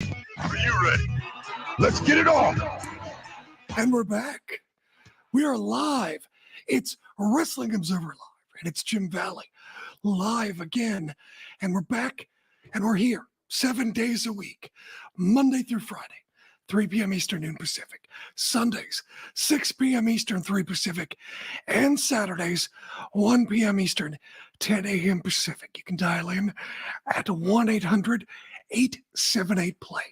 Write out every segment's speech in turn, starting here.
Are you ready? Let's get it on. And we're back. We are live. It's Wrestling Observer Live, and it's Jim Valley live again. And we're back, and we're here 7 days a week, Monday through Friday, 3 p.m. Eastern, noon Pacific. Sundays, 6 p.m. Eastern, 3 Pacific. And Saturdays, 1 p.m. Eastern, 10 a.m. Pacific. You can dial in at 1-800-878-PLAY.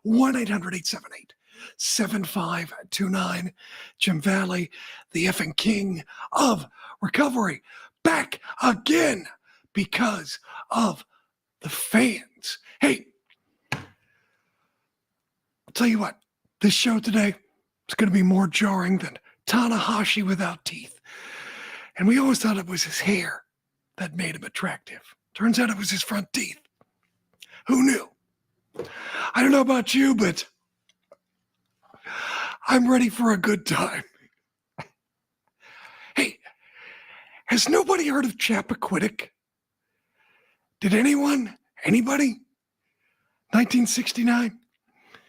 1-800-878-7529. Jim Valley, the effing king of recovery, back again because of the fans. Hey, I'll tell you what, this show today is going to be more jarring than Tanahashi without teeth. And we always thought it was his hair that made him attractive. Turns out it was his front teeth. Who knew? I don't know about you, but I'm ready for a good time. Hey, has nobody heard of Chappaquiddick? Did anyone? Anybody? 1969,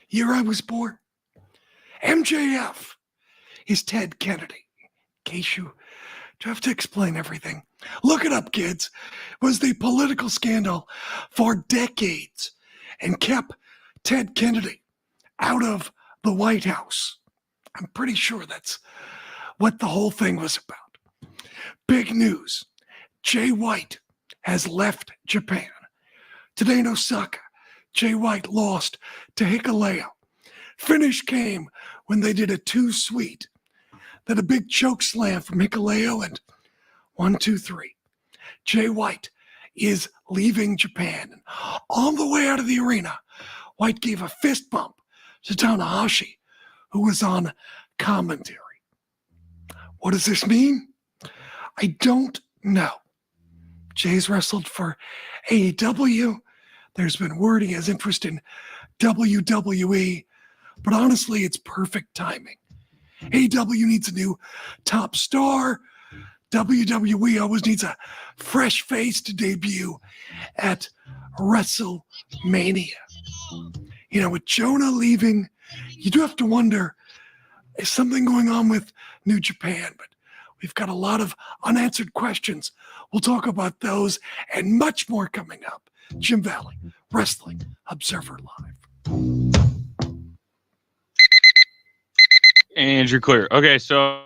year I was born. MJF is Ted Kennedy. In case you have to explain everything, look it up, kids. It was the political scandal for decades and kept Ted Kennedy out of the White House. I'm pretty sure that's what the whole thing was about. Big news. Jay White has left Japan. Today in Osaka, Jay White lost to Hikuleo. Finish came when they did a 2-sweet. Then a big choke slam from Hikuleo and 1, 2, 3. Jay White is leaving Japan. And on the way out of the arena, White gave a fist bump to Tanahashi, who was on commentary. What does this mean? I don't know. Jay's wrestled for AEW. There's been word he has interest in WWE, but honestly, it's perfect timing. AEW needs a new top star. WWE always needs a fresh face to debut at WrestleMania. You know, with Jonah leaving, you do have to wonder, is something going on with New Japan? But we've got a lot of unanswered questions. We'll talk about those and much more coming up. Jim Valley, Wrestling Observer Live. And you're clear. Okay, so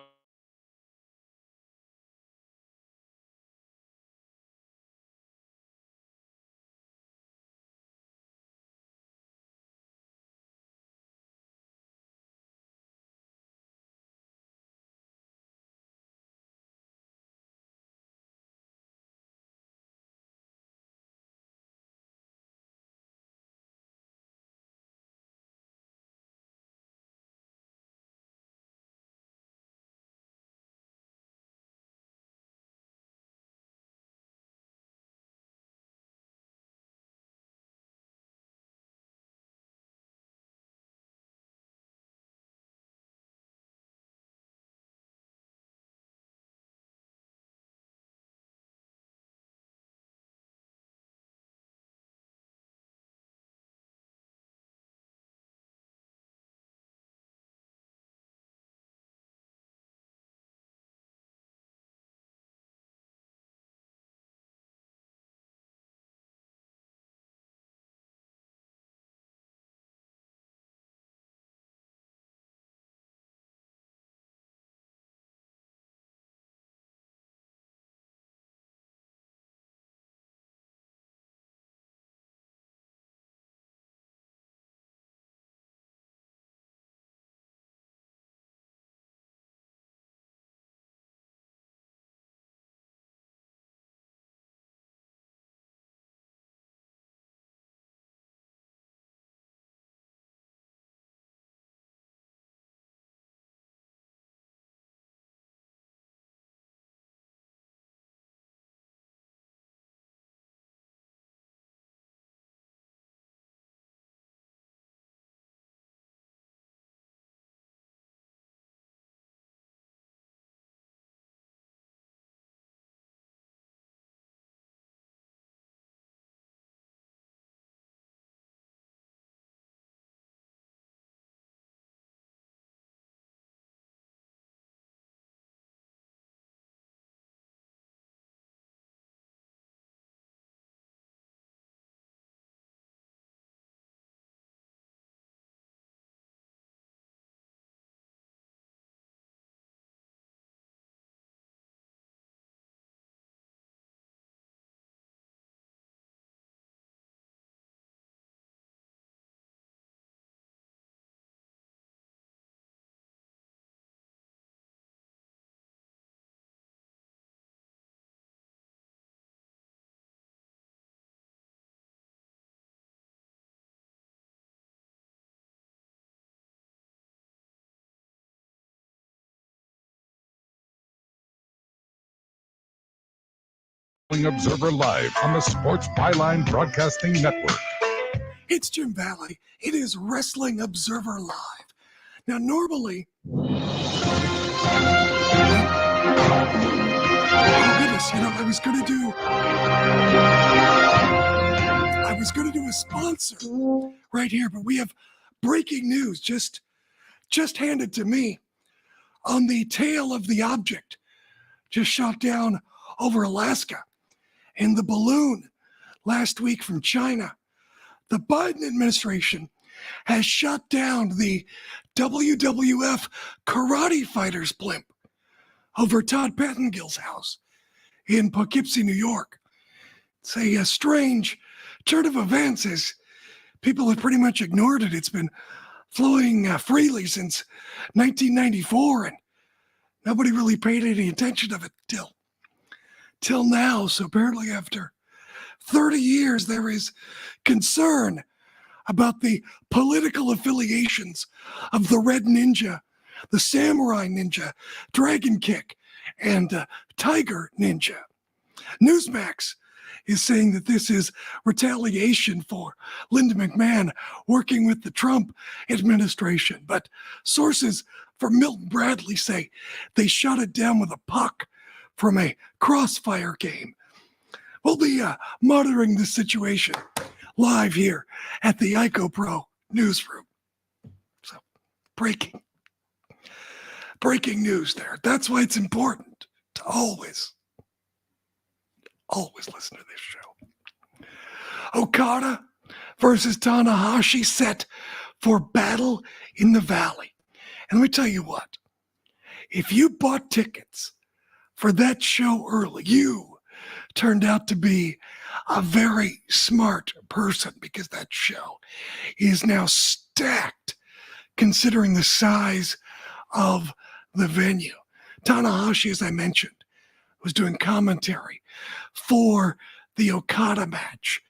Observer Live on the Sports Byline Broadcasting Network. It's Jim Valley. It is Wrestling Observer Live. Now, normally, oh goodness, I was going to do a sponsor right here, but we have breaking news just handed to me on the tail of the object just shot down over Alaska. And the balloon last week from China. The Biden administration has shut down the WWF Karate Fighters blimp over Todd Pettengill's house in Poughkeepsie, New York. It's a strange turn of events as people have pretty much ignored it. It's been flowing freely since 1994, and nobody really paid any attention of it till now. So apparently after 30 years, there is concern about the political affiliations of the Red Ninja, the Samurai Ninja, Dragon Kick, and Tiger Ninja. Newsmax is saying that this is retaliation for Linda McMahon working with the Trump administration. But sources from Milton Bradley say they shot it down with a puck from a Crossfire game. We'll be monitoring the situation live here at the IcoPro newsroom. So, breaking news there. That's why it's important to always listen to this show. Okada versus Tanahashi set for Battle in the Valley. And let me tell you what, if you bought tickets for that show early, you turned out to be a very smart person, because that show is now stacked considering the size of the venue. Tanahashi, as I mentioned, was doing commentary for the Okada match.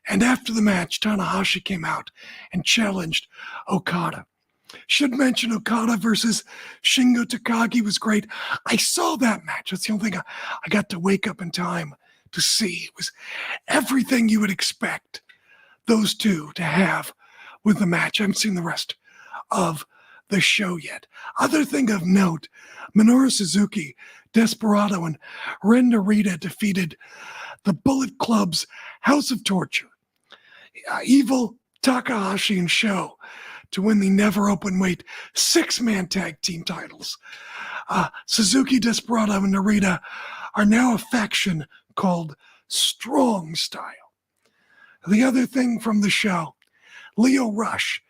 And after the match, Tanahashi came out and challenged Okada. Should mention Okada versus Shingo Takagi was great. I saw that match. That's the only thing I got to wake up in time to see. It was everything you would expect those two to have with the match. I haven't seen the rest of the show yet. Other thing of note, Minoru Suzuki, Desperado, and Ren Narita defeated the Bullet Club's House of Torture, Evil, Takahashi, and Sho to win the never open weight 6-man tag team titles. Suzuki, Desperado, and Narita are now a faction called Strong Style. The other thing from the show, Leo Rush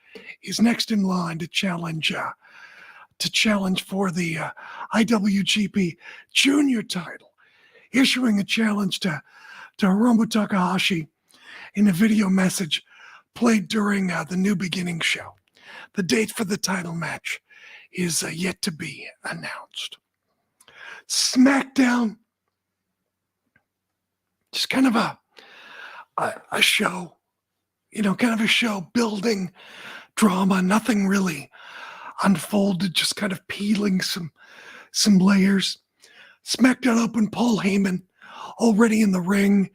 is next in line to challenge for the IWGP Junior title, issuing a challenge to Hiromu Takahashi in a video message played during the New Beginning show. The date for the title match is yet to be announced. SmackDown, just kind of a show, kind of a show building drama, nothing really unfolded, just kind of peeling some layers. SmackDown opened, Paul Heyman already in the ring.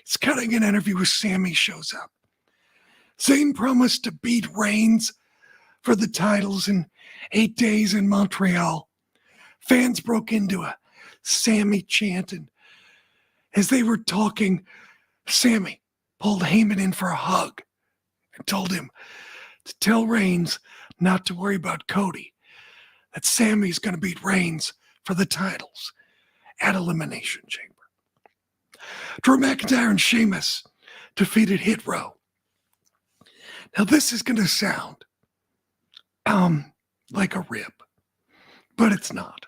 He's cutting an interview with Sammy, shows up. Zayn promised to beat Reigns for the titles in 8 days in Montreal. Fans broke into a Sammy chant, and as they were talking, Sammy pulled Heyman in for a hug and told him to tell Reigns not to worry about Cody, that Sammy's going to beat Reigns for the titles at Elimination Chamber. Drew McIntyre and Sheamus defeated Hit Row. Now this is going to sound like a rib, but it's not.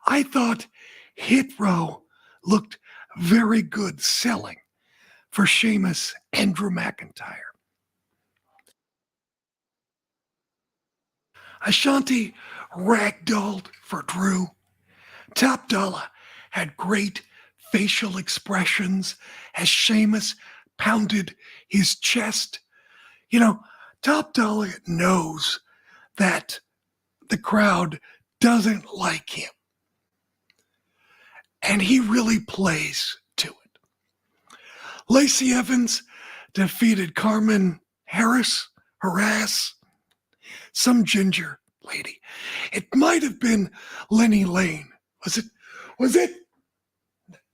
I thought Hit Row looked very good selling for Sheamus and Drew McIntyre. Ashanti ragdolled for Drew. Top Dollar had great facial expressions as Sheamus pounded his chest. Top Dollar knows that the crowd doesn't like him, and he really plays to it. Lacey Evans defeated Carmen Harris, some ginger lady. It might have been Lenny Lane. Was it? Was it?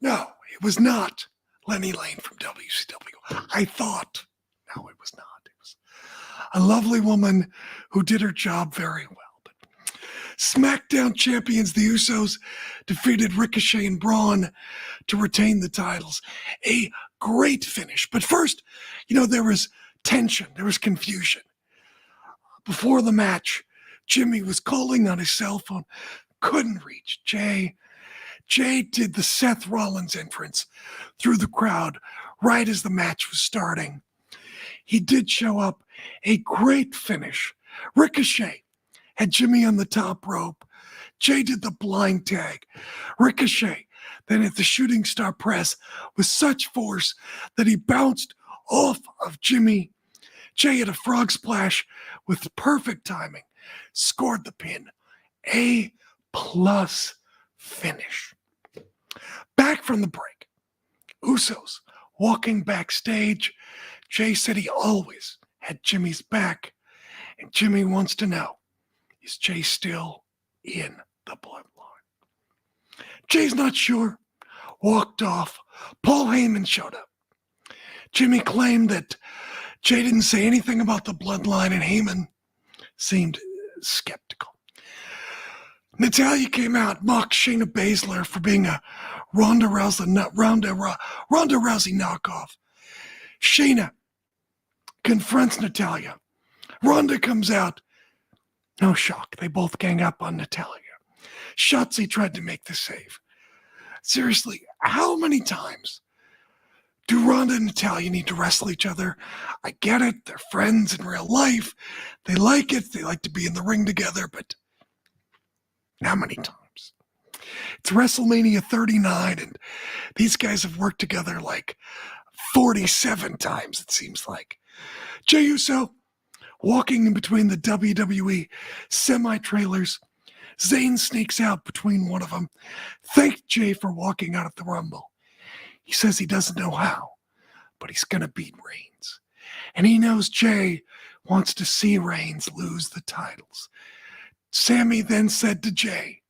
No, it was not Lenny Lane from WCW. I thought. No, it was not. It was a lovely woman who did her job very well. But SmackDown champions, the Usos, defeated Ricochet and Braun to retain the titles. A great finish. But first, there was tension. There was confusion. Before the match, Jimmy was calling on his cell phone, couldn't reach Jay. Jay did the Seth Rollins entrance through the crowd right as the match was starting. He did show up. A great finish. Ricochet had Jimmy on the top rope. Jay did the blind tag. Ricochet then hit the shooting star press with such force that he bounced off of Jimmy. Jay hit a frog splash with perfect timing. Scored the pin. A+ finish. Back from the break, Usos walking backstage. Jay said he always had Jimmy's back, and Jimmy wants to know, is Jay still in the bloodline? Jay's not sure. Walked off. Paul Heyman showed up. Jimmy claimed that Jay didn't say anything about the bloodline, and Heyman seemed skeptical. Natalya came out, mocked Shayna Baszler for being a Ronda Rousey knockoff. Shayna confronts Natalya. Ronda comes out. No shock. They both gang up on Natalya. Shotzi tried to make the save. Seriously, how many times do Ronda and Natalya need to wrestle each other? I get it. They're friends in real life. They like it. They like to be in the ring together, but how many times? It's WrestleMania 39, and these guys have worked together like 47 times, it seems like. Jey Uso walking in between the WWE semi-trailers. Zayn sneaks out between one of them. Thanked Jay for walking out of the Rumble. He says he doesn't know how, but he's going to beat Reigns. And he knows Jay wants to see Reigns lose the titles. Sammy then said to Jay,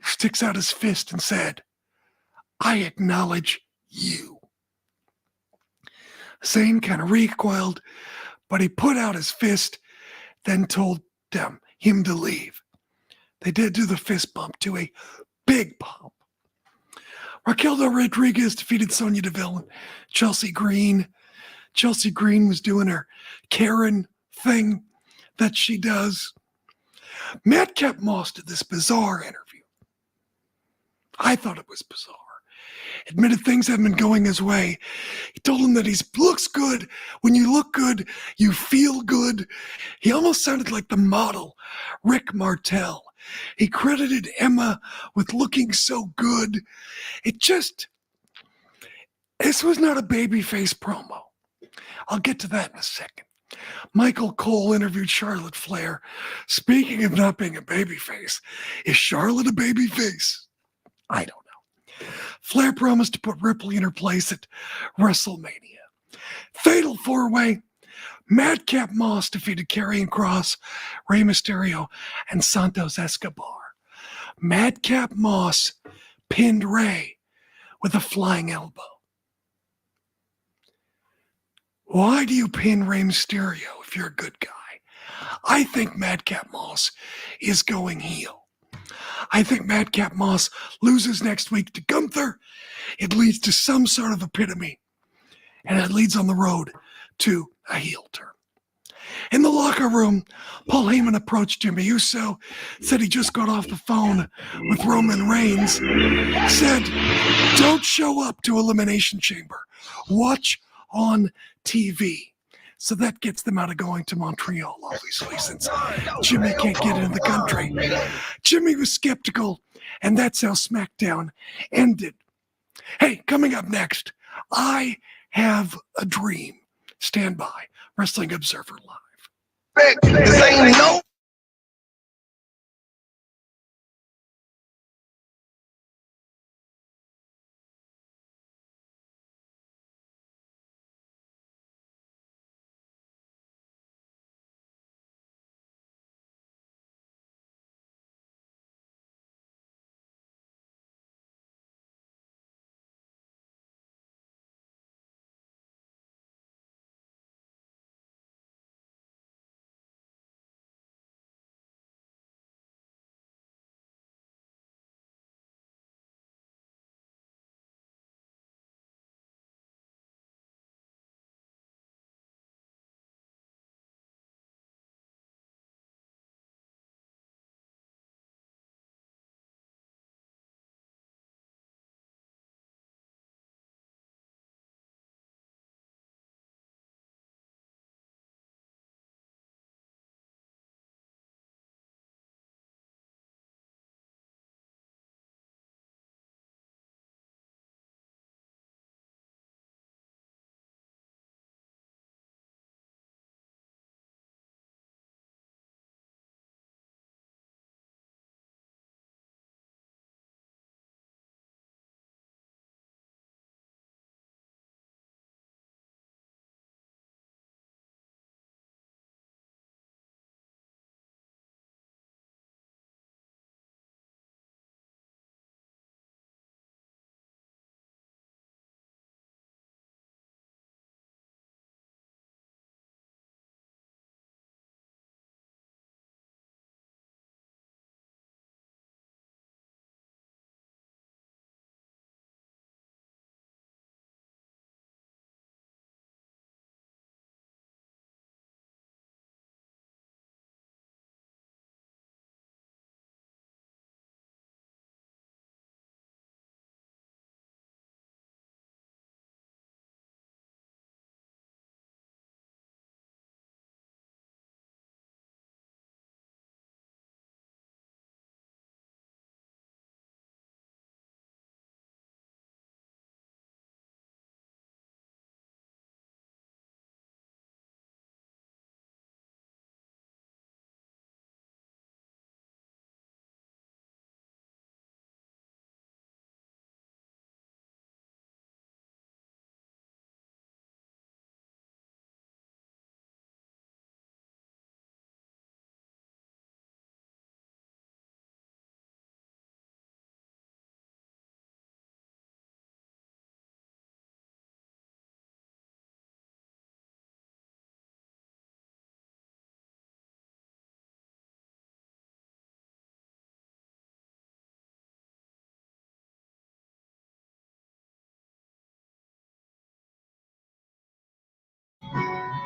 sticks out his fist and said, I acknowledge you. Zayn kind of recoiled, but he put out his fist, then told him to leave. They did do the fist bump to a big pump. Raquel Rodriguez defeated Sonya Deville and Chelsea Green. Chelsea Green was doing her Karen thing that she does. Madcap Moss did this bizarre interview. I thought it was bizarre. Admitted things haven't been going his way. He told him that he looks good. When you look good, you feel good. He almost sounded like the model, Rick Martel. He credited Emma with looking so good. This was not a babyface promo. I'll get to that in a second. Michael Cole interviewed Charlotte Flair. Speaking of not being a babyface, is Charlotte a babyface? I don't know. Flair promised to put Ripley in her place at WrestleMania. Fatal 4-way. Madcap Moss defeated Karrion Kross, Rey Mysterio, and Santos Escobar. Madcap Moss pinned Rey with a flying elbow. Why do you pin Rey Mysterio if you're a good guy? I think Madcap Moss is going heel. I think Madcap Moss loses next week to Gunther. It leads to some sort of epitome, and it leads on the road to a heel turn. In the locker room, Paul Heyman approached Jimmy Uso, said he just got off the phone with Roman Reigns, said, don't show up to Elimination Chamber. Watch on TV. So that gets them out of going to Montreal, obviously, since Jimmy can't get into the country. Jimmy was skeptical, and that's how SmackDown ended. Hey, coming up next, I Have a Dream. Stand by. Wrestling Observer Live. This ain't no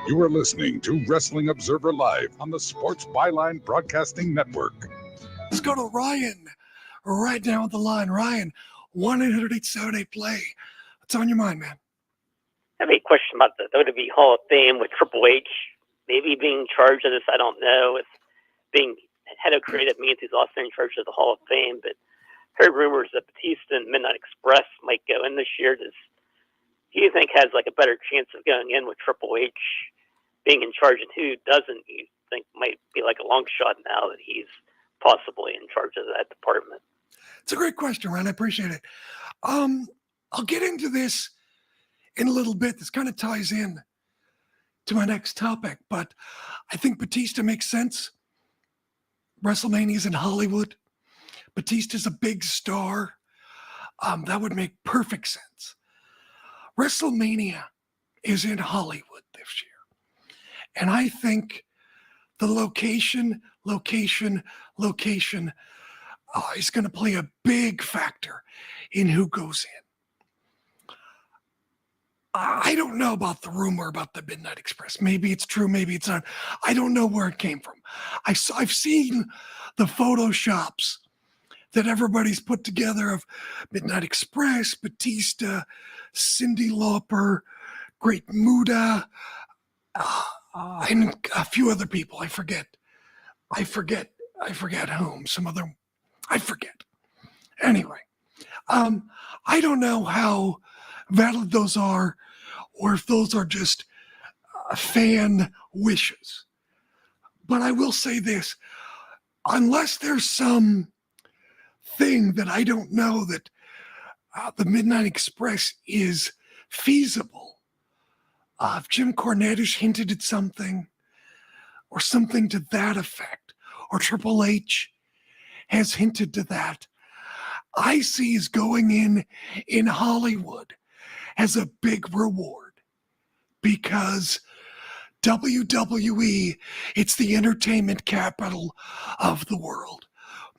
You are listening to Wrestling Observer Live on the Sports Byline Broadcasting Network. Let's go to Ryan right down the line. Ryan, 1-800-878-PLAY. What's on your mind, man? I have a question about the WWE Hall of Fame with Triple H maybe being charged of this. I don't know if being head of creative means he's also in charge of the Hall of Fame, but heard rumors that Batista and Midnight Express might go in this year. Do you think has like a better chance of going in with Triple H being in charge, and who doesn't you think might be like a long shot now that he's possibly in charge of that department? It's a great question, Ryan. I appreciate it. I'll get into this in a little bit. This kind of ties in to my next topic, but I think Batista makes sense. WrestleMania's in Hollywood. Batista's a big star. That would make perfect sense. WrestleMania is in Hollywood this year. And I think the location is going to play a big factor in who goes in. I don't know about the rumor about the Midnight Express. Maybe it's true, maybe it's not. I don't know where it came from. I've seen the photoshops that everybody's put together of Midnight Express, Batista, Cyndi Lauper, Great Muda, and a few other people. I forget whom. I forget. Anyway, I don't know how valid those are, or if those are just fan wishes. But I will say this: unless there's some thing that I don't know that the Midnight Express is feasible, if Jim Cornette has hinted at something, or something to that effect, or Triple H has hinted to that, I see is going in Hollywood as a big reward, because WWE, it's the entertainment capital of the world.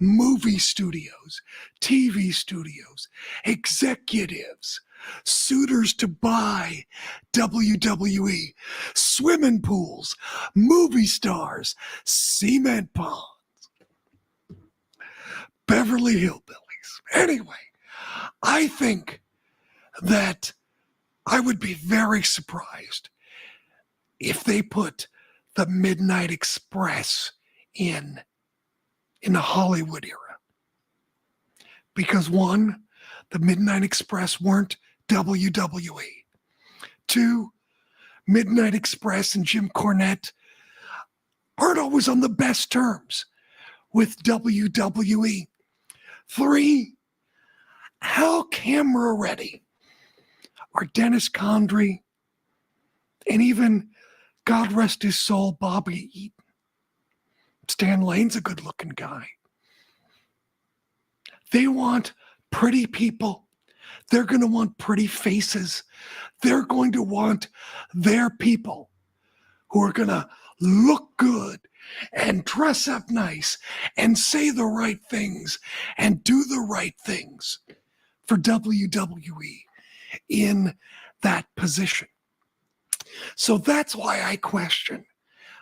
Movie studios, TV studios, executives, suitors to buy WWE, swimming pools, movie stars, cement ponds, Beverly Hillbillies. Anyway, I think that I would be very surprised if they put the Midnight Express in the Hollywood era. Because one, the Midnight Express weren't WWE. Two, Midnight Express and Jim Cornette aren't always on the best terms with WWE. Three, how camera ready are Dennis Condrey and even, God rest his soul, Bobby Eaton? Stan Lane's a good-looking guy. They want pretty people. They're going to want pretty faces. They're going to want their people who are going to look good and dress up nice and say the right things and do the right things for WWE in that position. So that's why I question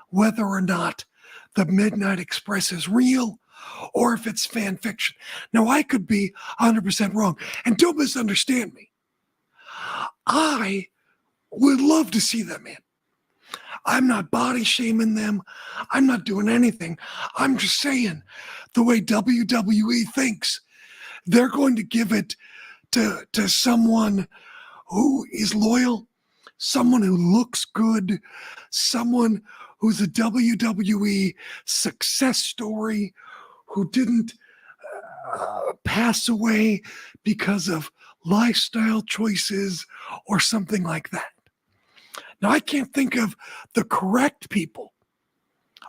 whether or not the Midnight Express is real or if it's fan fiction. Now, I could be 100% wrong, and don't misunderstand me. I would love to see them in. I'm not body shaming them. I'm not doing anything. I'm just saying the way WWE thinks, they're going to give it to someone who is loyal, someone who looks good, someone who's a WWE success story, who didn't pass away because of lifestyle choices or something like that. Now, I can't think of the correct people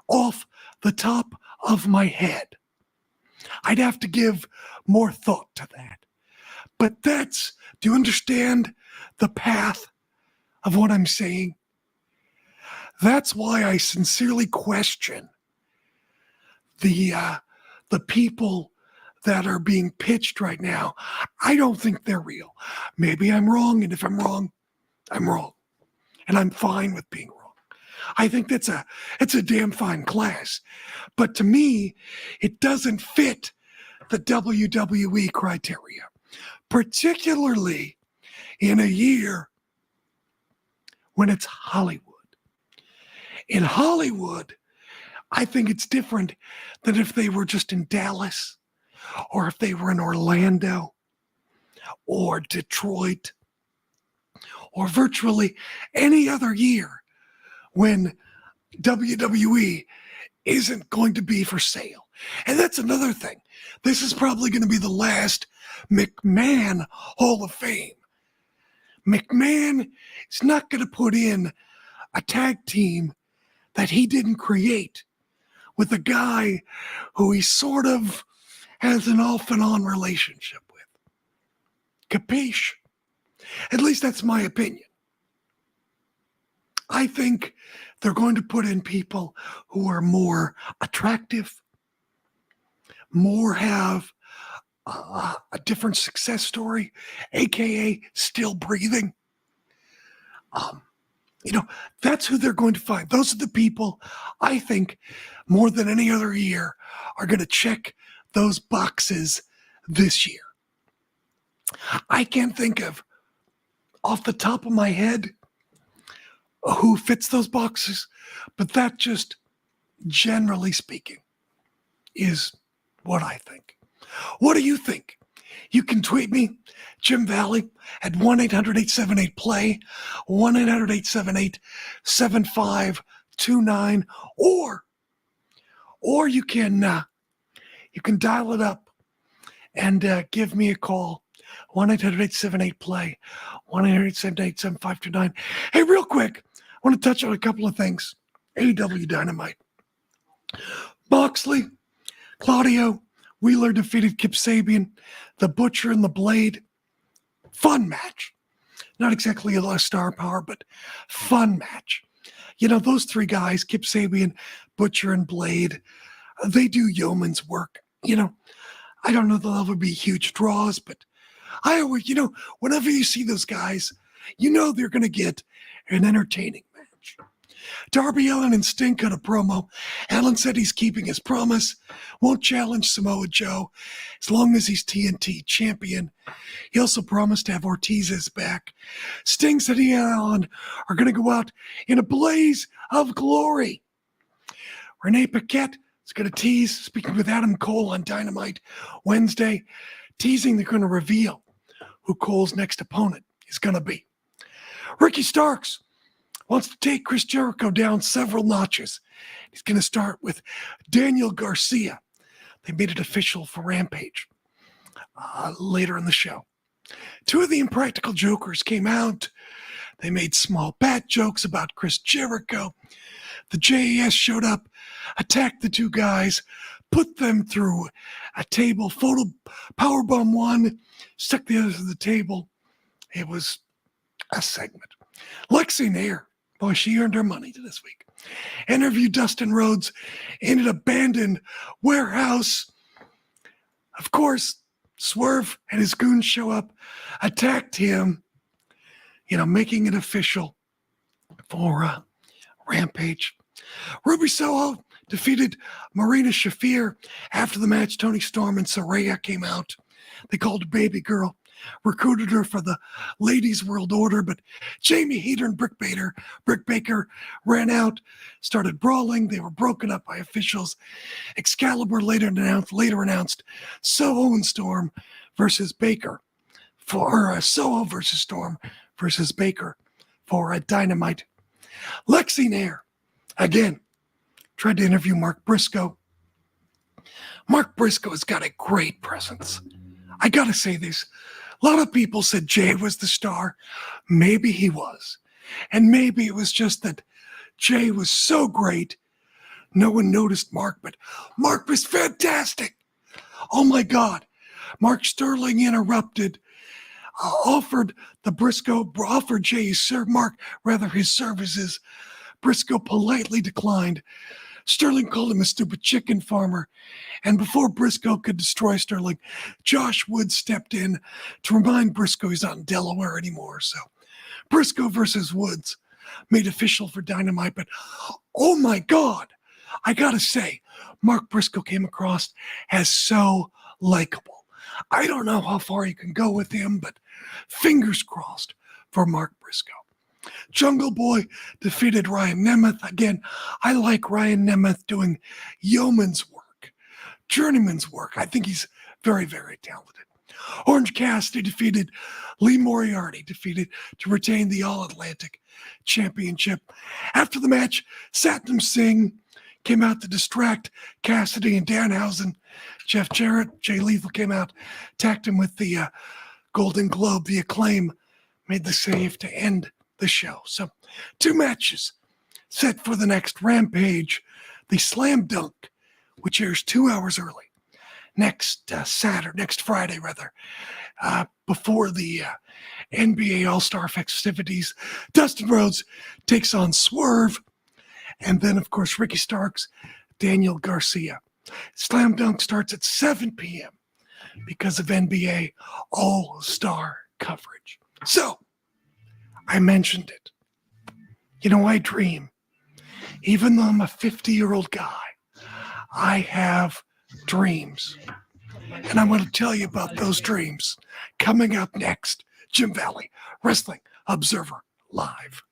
off the top of my head. I'd have to give more thought to that. But do you understand the path of what I'm saying? That's why I sincerely question the people that are being pitched right now. I don't think they're real. Maybe I'm wrong, and if I'm wrong, I'm wrong. And I'm fine with being wrong. I think it's a damn fine class. But to me, it doesn't fit the WWE criteria, particularly in a year when it's Hollywood. In Hollywood, I think it's different than if they were just in Dallas or if they were in Orlando or Detroit or virtually any other year when WWE isn't going to be for sale. And that's another thing. This is probably going to be the last McMahon Hall of Fame. McMahon is not going to put in a tag team that he didn't create with a guy who he sort of has an off and on relationship with. Capiche? At least that's my opinion. I think they're going to put in people who are more attractive, more have a different success story, aka still breathing. That's who they're going to find. Those are the people I think more than any other year are going to check those boxes this year. I can't think of off the top of my head who fits those boxes, but that just generally speaking is what I think. What do you think? You can tweet me, Jim Valley, at 1-800-878-PLAY, 1-800-878-7529, or you can dial it up and give me a call, 1-800-878-PLAY, 1-800-878-7529. Hey, real quick, I want to touch on a couple of things. AEW Dynamite. Moxley, Claudio, Wheeler defeated Kip Sabian, the Butcher and the Blade. Fun match. Not exactly a star power, but fun match. Those three guys, Kip Sabian, Butcher, and Blade, they do yeoman's work. I don't know that they'll ever be huge draws, but I always, whenever you see those guys, they're going to get an entertaining match. Darby Allin and Sting cut a promo. Allin said he's keeping his promise, won't challenge Samoa Joe as long as he's TNT champion. He also promised to have Ortiz's back. Sting said he and Allin are going to go out in a blaze of glory. Renee Paquette is going to tease, speaking with Adam Cole on Dynamite Wednesday, teasing they're going to reveal who Cole's next opponent is going to be. Ricky Starks wants to take Chris Jericho down several notches. He's going to start with Daniel Garcia. They made it official for Rampage later in the show. Two of the Impractical Jokers came out. They made small bat jokes about Chris Jericho. The JAS showed up, attacked the two guys, put them through a table, photo powerbomb one, stuck the other to the table. It was a segment. Lexi Nair, boy, she earned her money this week. Interviewed Dustin Rhodes in an abandoned warehouse. Of course, Swerve and his goons show up, attacked him, making it official for Rampage. Ruby Soho defeated Marina Shafir. After the match, Toni Storm and Saraya came out. They called her Baby Girl, recruited her for the Ladies World Order, but Jamie Hayter and Britt Baker ran out, started brawling. They were broken up by officials. Excalibur later announced Soho and Storm versus Baker Soho versus Storm versus Baker for a Dynamite. Lexi Nair, again, tried to interview Mark Briscoe. Mark Briscoe has got a great presence. I got to say this. A lot of people said Jay was the star. Maybe he was. And maybe it was just that Jay was so great, no one noticed Mark, but Mark was fantastic. Oh my God. Mark Sterling interrupted, offered Jay his services. Briscoe politely declined. Sterling called him a stupid chicken farmer. And before Briscoe could destroy Sterling, Josh Woods stepped in to remind Briscoe he's not in Delaware anymore. So Briscoe versus Woods made official for Dynamite. But oh my God, I gotta say, Mark Briscoe came across as so likable. I don't know how far you can go with him, but fingers crossed for Mark Briscoe. Jungle Boy defeated Ryan Nemeth. Again, I like Ryan Nemeth doing yeoman's work, journeyman's work. I think he's very, very talented. Orange Cassidy defeated Lee Moriarty, defeated to retain the All-Atlantic Championship. After the match, Satnam Singh came out to distract Cassidy and Danhausen. Jeff Jarrett, Jay Lethal came out, attacked him with the Golden Globe. The Acclaim made the save to end the show. So 2 matches set for the next Rampage. The Slam Dunk, which airs 2 hours early, next Friday, before the NBA All-Star festivities. Dustin Rhodes takes on Swerve, and then, of course, Ricky Starks, Daniel Garcia. Slam Dunk starts at 7 p.m. because of NBA All-Star coverage. So, I mentioned it. You know, I dream. Even though I'm a 50-year-old guy, I have dreams. And I'm going to tell you about those dreams coming up next. Jim Valley, Wrestling Observer Live.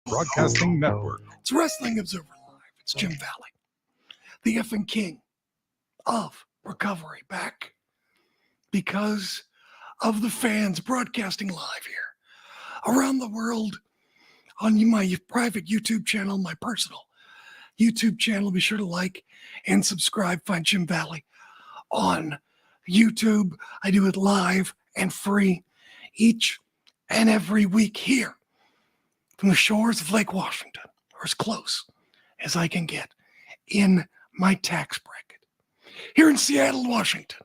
Broadcasting Network. It's Wrestling Observer Live. It's Jim Valley, the effing king of recovery, back because of the fans broadcasting live here around the world on my private YouTube channel, my personal YouTube channel. Be sure to like and subscribe. Find Jim Valley on YouTube. I do it live and free each and every week here from the shores of Lake Washington, or as close as I can get in my tax bracket. Here in Seattle, Washington,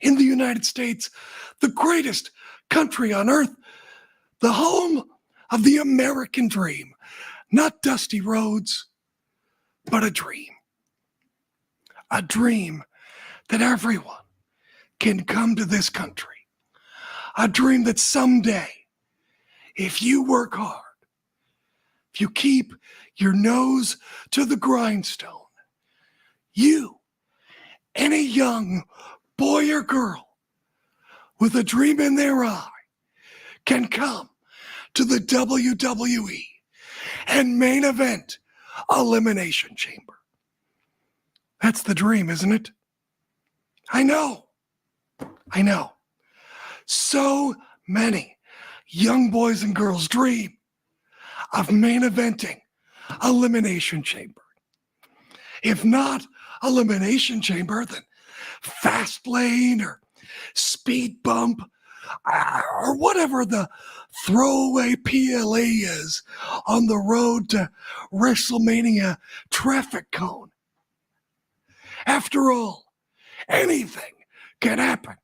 in the United States, the greatest country on earth, the home of the American dream. Not dusty roads, but a dream. A dream that everyone can come to this country. A dream that someday, if you work hard, if you keep your nose to the grindstone, you, any young boy or girl with a dream in their eye, can come to the WWE and main event Elimination Chamber. That's the dream, isn't it? I know. So many young boys and girls dream of main eventing Elimination Chamber. If not Elimination Chamber, then Fastlane or Speed Bump or whatever the throwaway PLA is on the road to WrestleMania traffic cone. After all, anything can happen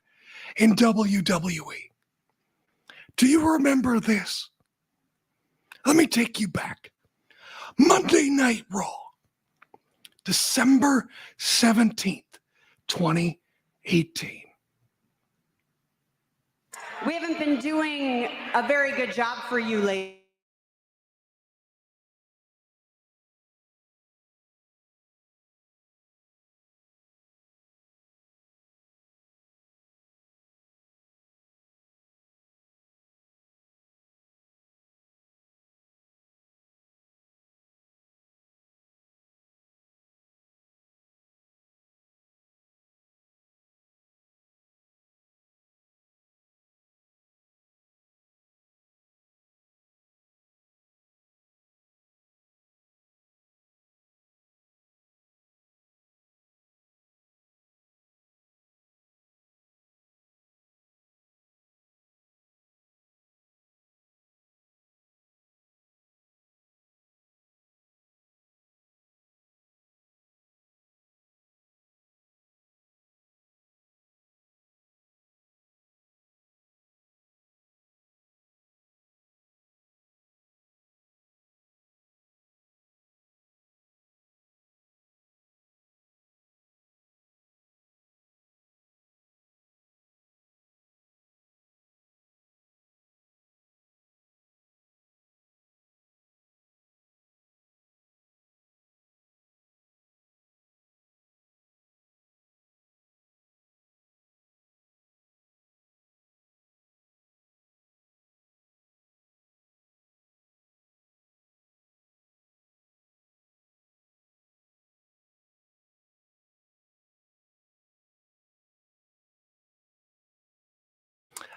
in WWE. Do you remember this? Let me take you back. Monday Night Raw, December 17th, 2018. We haven't been doing a very good job for you lately.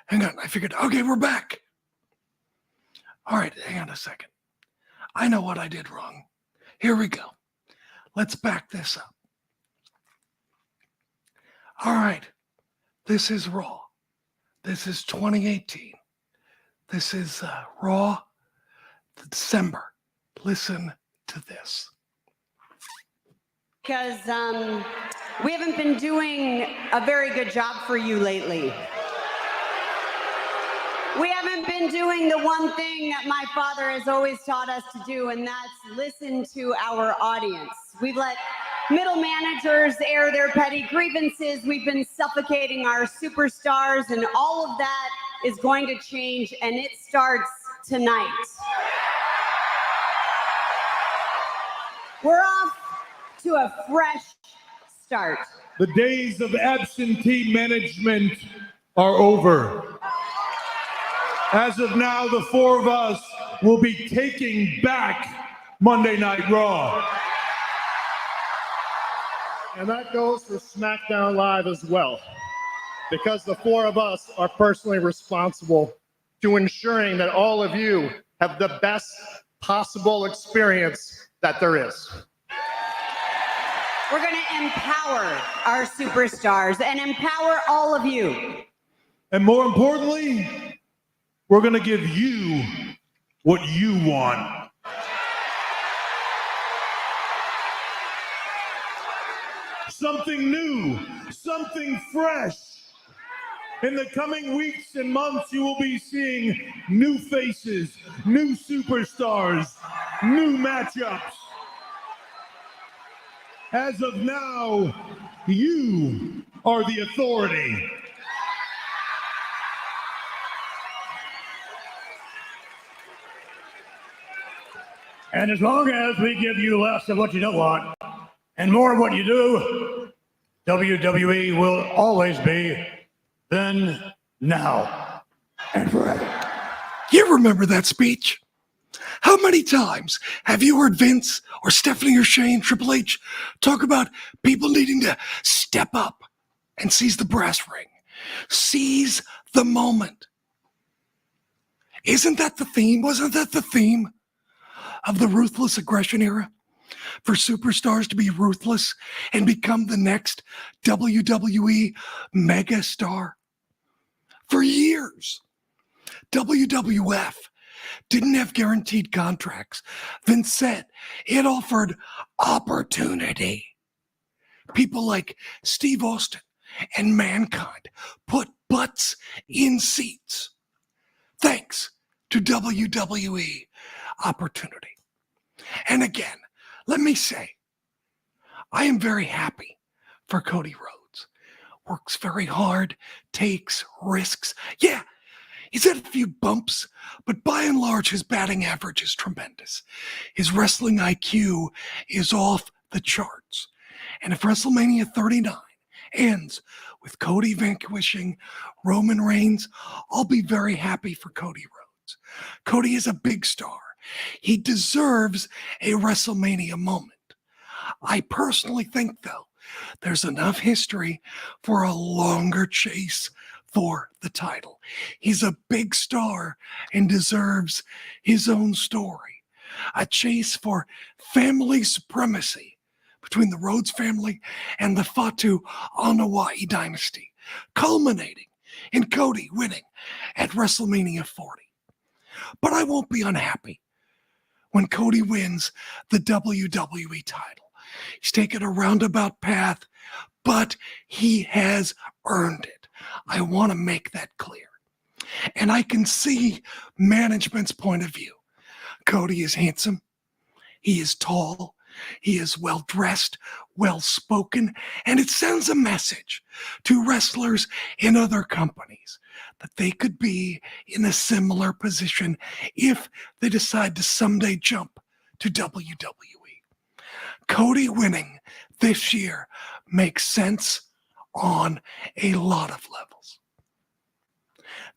Hang on, I figured, okay, we're back. All right, hang on a second. I know what I did wrong. Here we go. Let's back this up. All right, this is Raw. This is 2018. This is Raw, December. Listen to this. Because we haven't been doing a very good job for you lately. We haven't been doing the one thing that my father has always taught us to do, and that's listen to our audience. We've let middle managers air their petty grievances. We've been suffocating our superstars, and all of that is going to change, and it starts tonight. We're off to a fresh start. The days of absentee management are over. As of now, the four of us will be taking back Monday Night Raw. And that goes for SmackDown Live as well. because the four of us are personally responsible to ensuring that all of you have the best possible experience that there is. We're going to empower our superstars and empower all of you. And more importantly, we're going to give you what you want. Something new, something fresh. In the coming weeks and months, you will be seeing new faces, new superstars, new matchups. As of now, you are the authority. And as long as we give you less of what you don't want and more of what you do, WWE will always be then, now, and forever. You remember that speech? How many times have you heard Vince or Stephanie or Shane, Triple H talk about people needing to step up and seize the brass ring? Seize the moment. Isn't that the theme? Wasn't that the theme of the ruthless aggression era? For superstars to be ruthless and become the next WWE megastar? For years, WWF didn't have guaranteed contracts. Vince said it offered opportunity. People like Steve Austin and Mankind put butts in seats thanks to WWE opportunity. And again, let me say, I am very happy for Cody Rhodes. Works very hard, takes risks. Yeah, he's had a few bumps, but by and large, his batting average is tremendous. His wrestling IQ is off the charts. And if WrestleMania 39 ends with Cody vanquishing Roman Reigns, I'll be very happy for Cody Rhodes. Cody is a big star. He deserves a WrestleMania moment. I personally think, though, there's enough history for a longer chase for the title. He's a big star and deserves his own story. A chase for family supremacy between the Rhodes family and the Fatu Anoa'i dynasty, culminating in Cody winning at WrestleMania 40. But I won't be unhappy when Cody wins the WWE title. He's taken a roundabout path, but he has earned it. I want to make that clear. And I can see management's point of view. Cody is handsome. He is tall. He is well-dressed, well-spoken, and it sends a message to wrestlers in other companies that they could be in a similar position if they decide to someday jump to WWE. Cody winning this year makes sense on a lot of levels.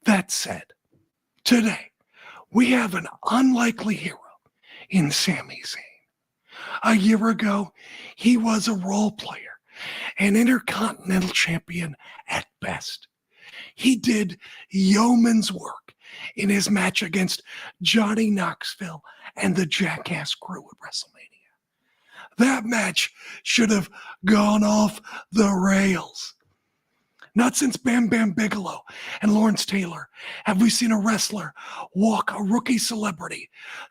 That said, today we have an unlikely hero in Sami Zayn. A year ago, he was a role player, an intercontinental champion at best. He did yeoman's work in his match against Johnny Knoxville and the Jackass crew at WrestleMania. That match should have gone off the rails. Not since Bam Bam Bigelow and Lawrence Taylor have we seen a wrestler walk a rookie celebrity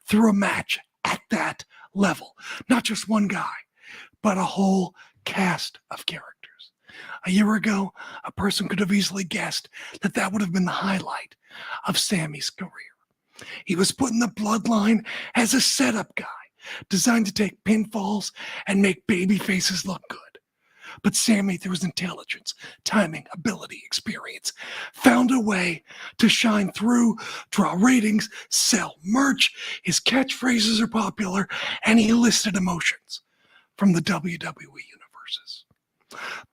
through a match at that level. Not just one guy, but a whole cast of characters. A year ago, a person could have easily guessed that that would have been the highlight of Sami's career. He was put in the bloodline as a setup guy, designed to take pinfalls and make baby faces look good. But Sami, through his intelligence, timing, ability, experience, found a way to shine through, draw ratings, sell merch. His catchphrases are popular, and he elicited emotions from the WWE universes.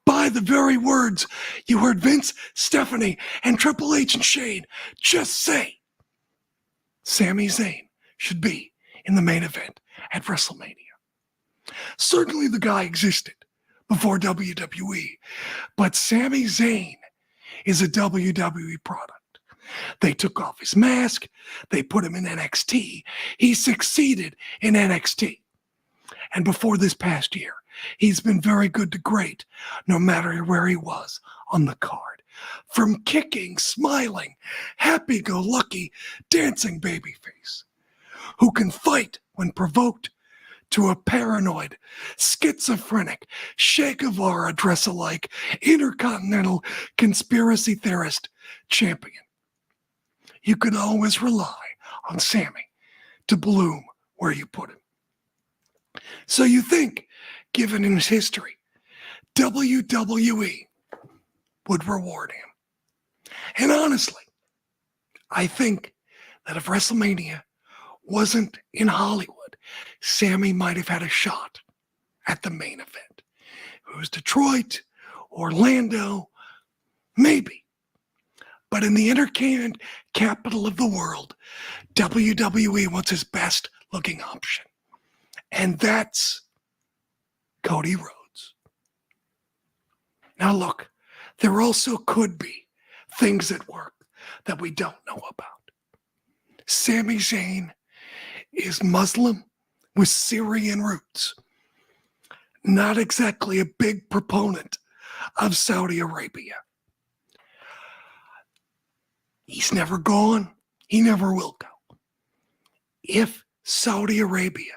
By the very words you heard Vince, Stephanie, and Triple H and Shane just say, Sami Zayn should be in the main event at WrestleMania. Certainly the guy existed before WWE, but Sami Zayn is a WWE product. They took off his mask. They put him in NXT. He succeeded in NXT. And before this past year, he's been very good to great, no matter where he was on the card. From kicking, smiling, happy-go-lucky, dancing babyface, who can fight when provoked, to a paranoid, schizophrenic, Che Guevara dress-alike, intercontinental conspiracy theorist champion. You can always rely on Sammy to bloom where you put him. So you think, given his history, WWE would reward him. And honestly, I think that if WrestleMania wasn't in Hollywood, Sammy might have had a shot at the main event. If it was Detroit, Orlando, maybe. But in the entertainment capital of the world, WWE wants his best looking option. And that's Cody Rhodes. Now look, there also could be things at work that we don't know about. Sami Zayn is Muslim with Syrian roots. Not exactly a big proponent of Saudi Arabia. He's never gone. He never will go. If Saudi Arabia,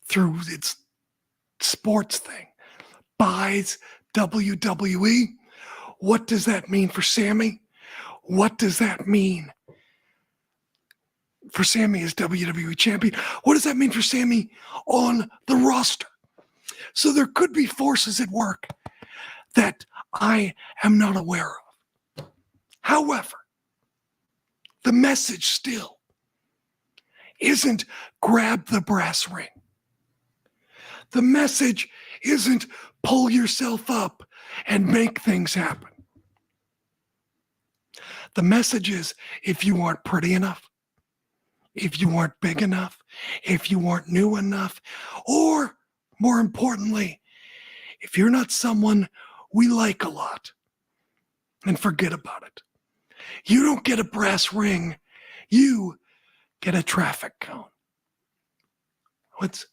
through its sports thing, buys WWE, what does that mean for Sammy? What does that mean for Sammy as WWE champion? What does that mean for Sammy on the roster? So there could be forces at work that I am not aware of. However, the message still isn't grab the brass ring. The message isn't pull yourself up and make things happen. The message is, if you aren't pretty enough, if you aren't big enough, if you aren't new enough, or more importantly, if you're not someone we like a lot, then forget about it. You don't get a brass ring, you get a traffic cone. What's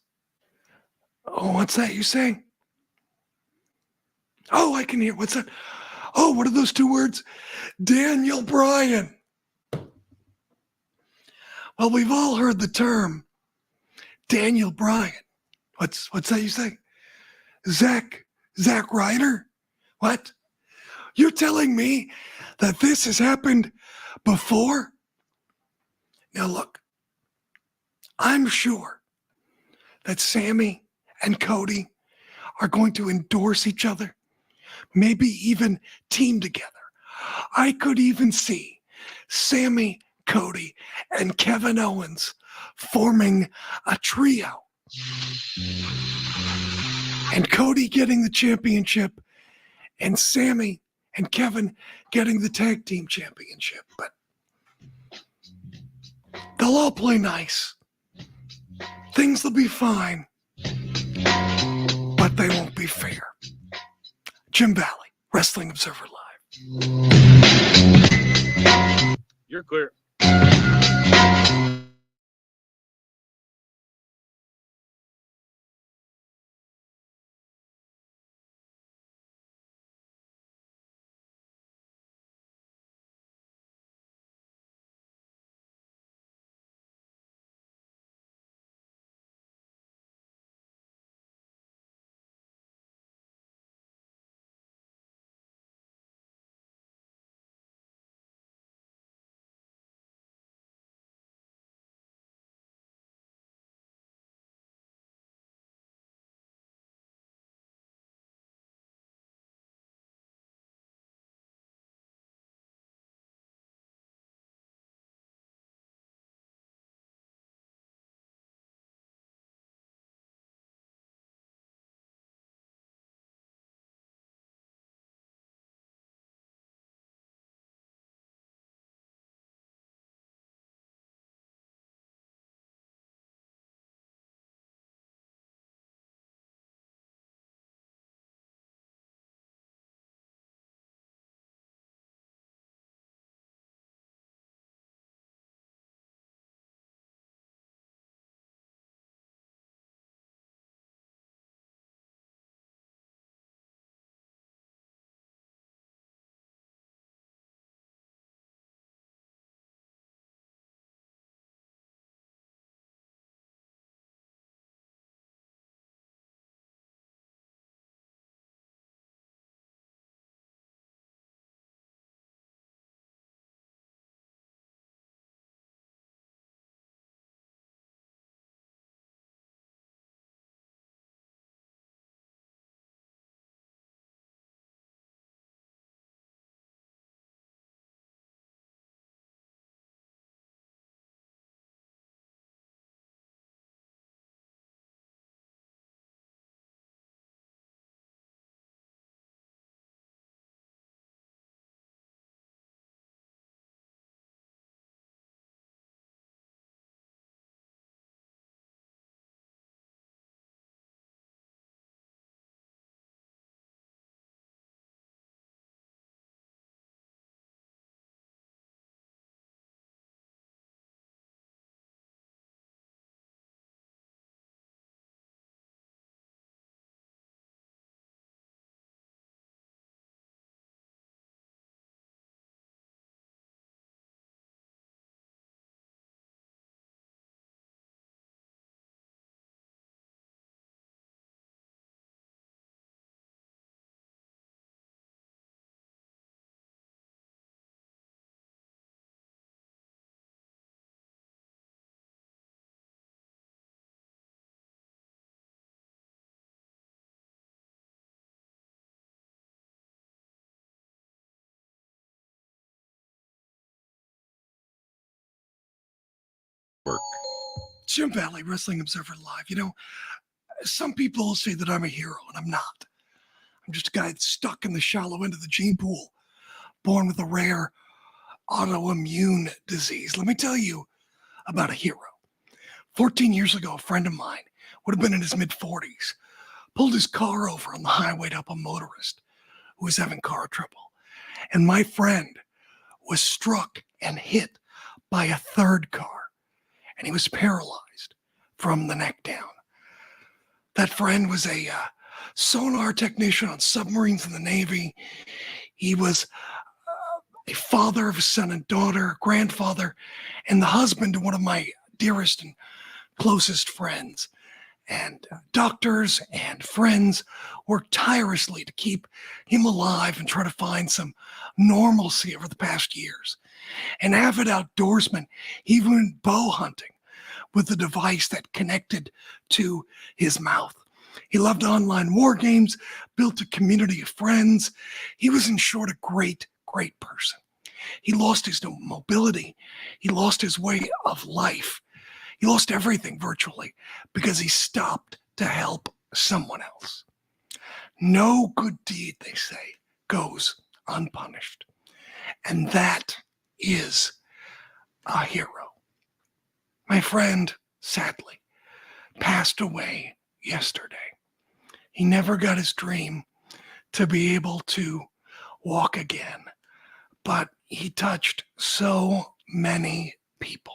that you saying? Oh, I can hear. What's that? Oh, what are those two words? Daniel Bryan. Well, we've all heard the term Daniel Bryan. What's that you say? Zack Ryder? What? You're telling me that this has happened before? Now look, I'm sure that Sammy and Cody are going to endorse each other, maybe even team together. I could even see Sammy, Cody, and Kevin Owens forming a trio. And Cody getting the championship, and Sammy and Kevin getting the tag team championship. But they'll all play nice. Things will be fine, but they won't be fair. Jim Valley, Wrestling Observer Live. You're clear. Jim Valley, Wrestling Observer Live. You know, some people say that I'm a hero, and I'm not. I'm just a guy that's stuck in the shallow end of the gene pool, born with a rare autoimmune disease. Let me tell you about a hero. 14 years ago, a friend of mine would have been in his mid-40s, pulled his car over on the highway to help a motorist who was having car trouble. And my friend was struck and hit by a third car, and he was paralyzed from the neck down. That friend was a sonar technician on submarines in the Navy. He was a father of a son and daughter, grandfather, and the husband to one of my dearest and closest friends. And doctors and friends worked tirelessly to keep him alive and try to find some normalcy over the past years. An avid outdoorsman, he went bow hunting with a device that connected to his mouth. He loved online war games, built a community of friends. He was, in short, a great, great person. He lost his mobility. He lost his way of life. He lost everything virtually because he stopped to help someone else. No good deed, they say, goes unpunished. And that is a hero. My friend, sadly, passed away yesterday. He never got his dream to be able to walk again, but he touched so many people.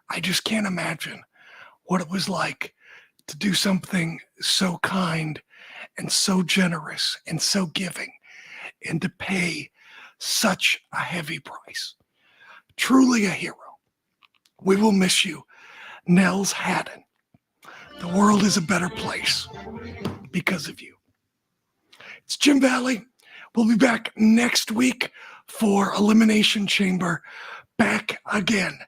I just can't imagine what it was like to do something so kind and so generous and so giving and to pay such a heavy price. Truly a hero. We will miss you, Nels Haddon. The world is a better place because of you. It's Jim Valley. We'll be back next week for Elimination Chamber, back again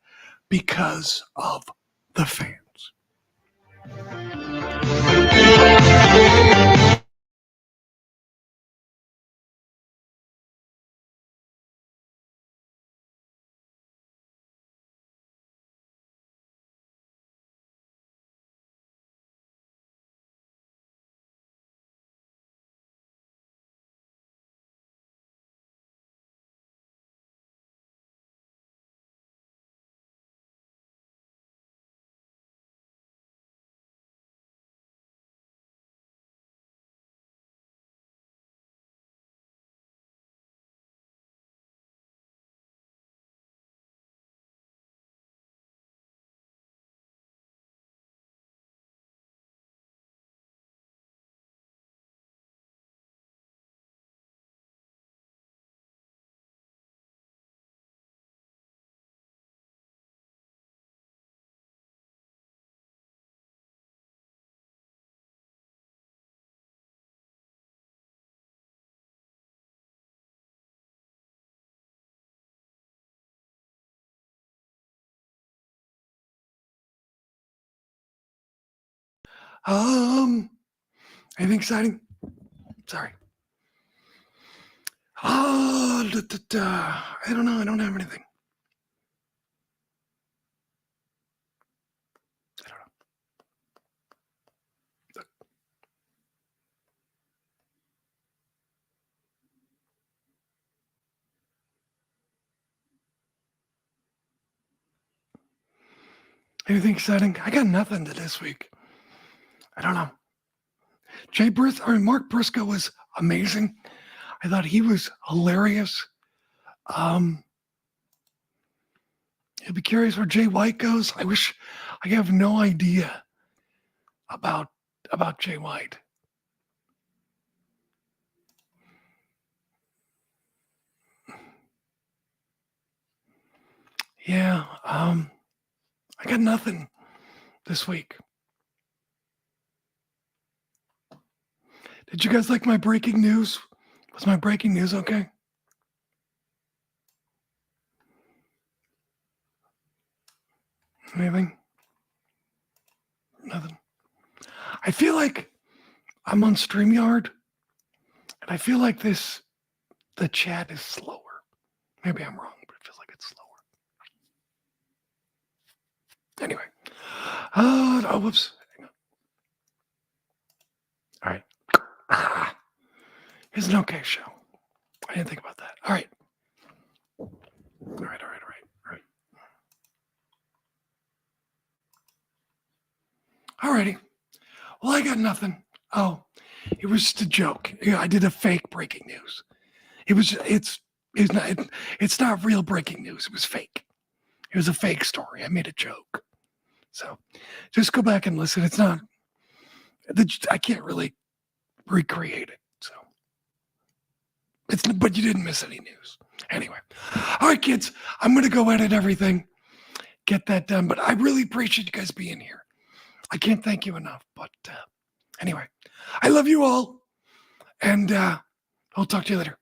because of the fans. Anything exciting? Sorry. I don't know. I don't have anything. I don't know. Anything exciting? I got nothing to this week. I don't know. Mark Briscoe was amazing. I thought he was hilarious. I'd be curious where Jay White goes. I have no idea about Jay White. Yeah, I got nothing this week. Did you guys like my breaking news? Was my breaking news okay? Anything? Nothing. I feel like I'm on StreamYard, and I feel like the chat is slower. Maybe I'm wrong, but it feels like it's slower. Anyway, Oh, whoops. Hang on. All right. It's an okay show. I didn't think about that. All right. All right. Alrighty. Well, I got nothing. Oh, it was just a joke. Yeah, I did a fake breaking news. It's not real breaking news. It was fake. It was a fake story. I made a joke. So just go back and listen. It's not, I can't really recreate it. So but you didn't miss any news. Anyway. All right, kids, I'm going to go edit everything, get that done. But I really appreciate you guys being here. I can't thank you enough. But anyway, I love you all. And I'll talk to you later.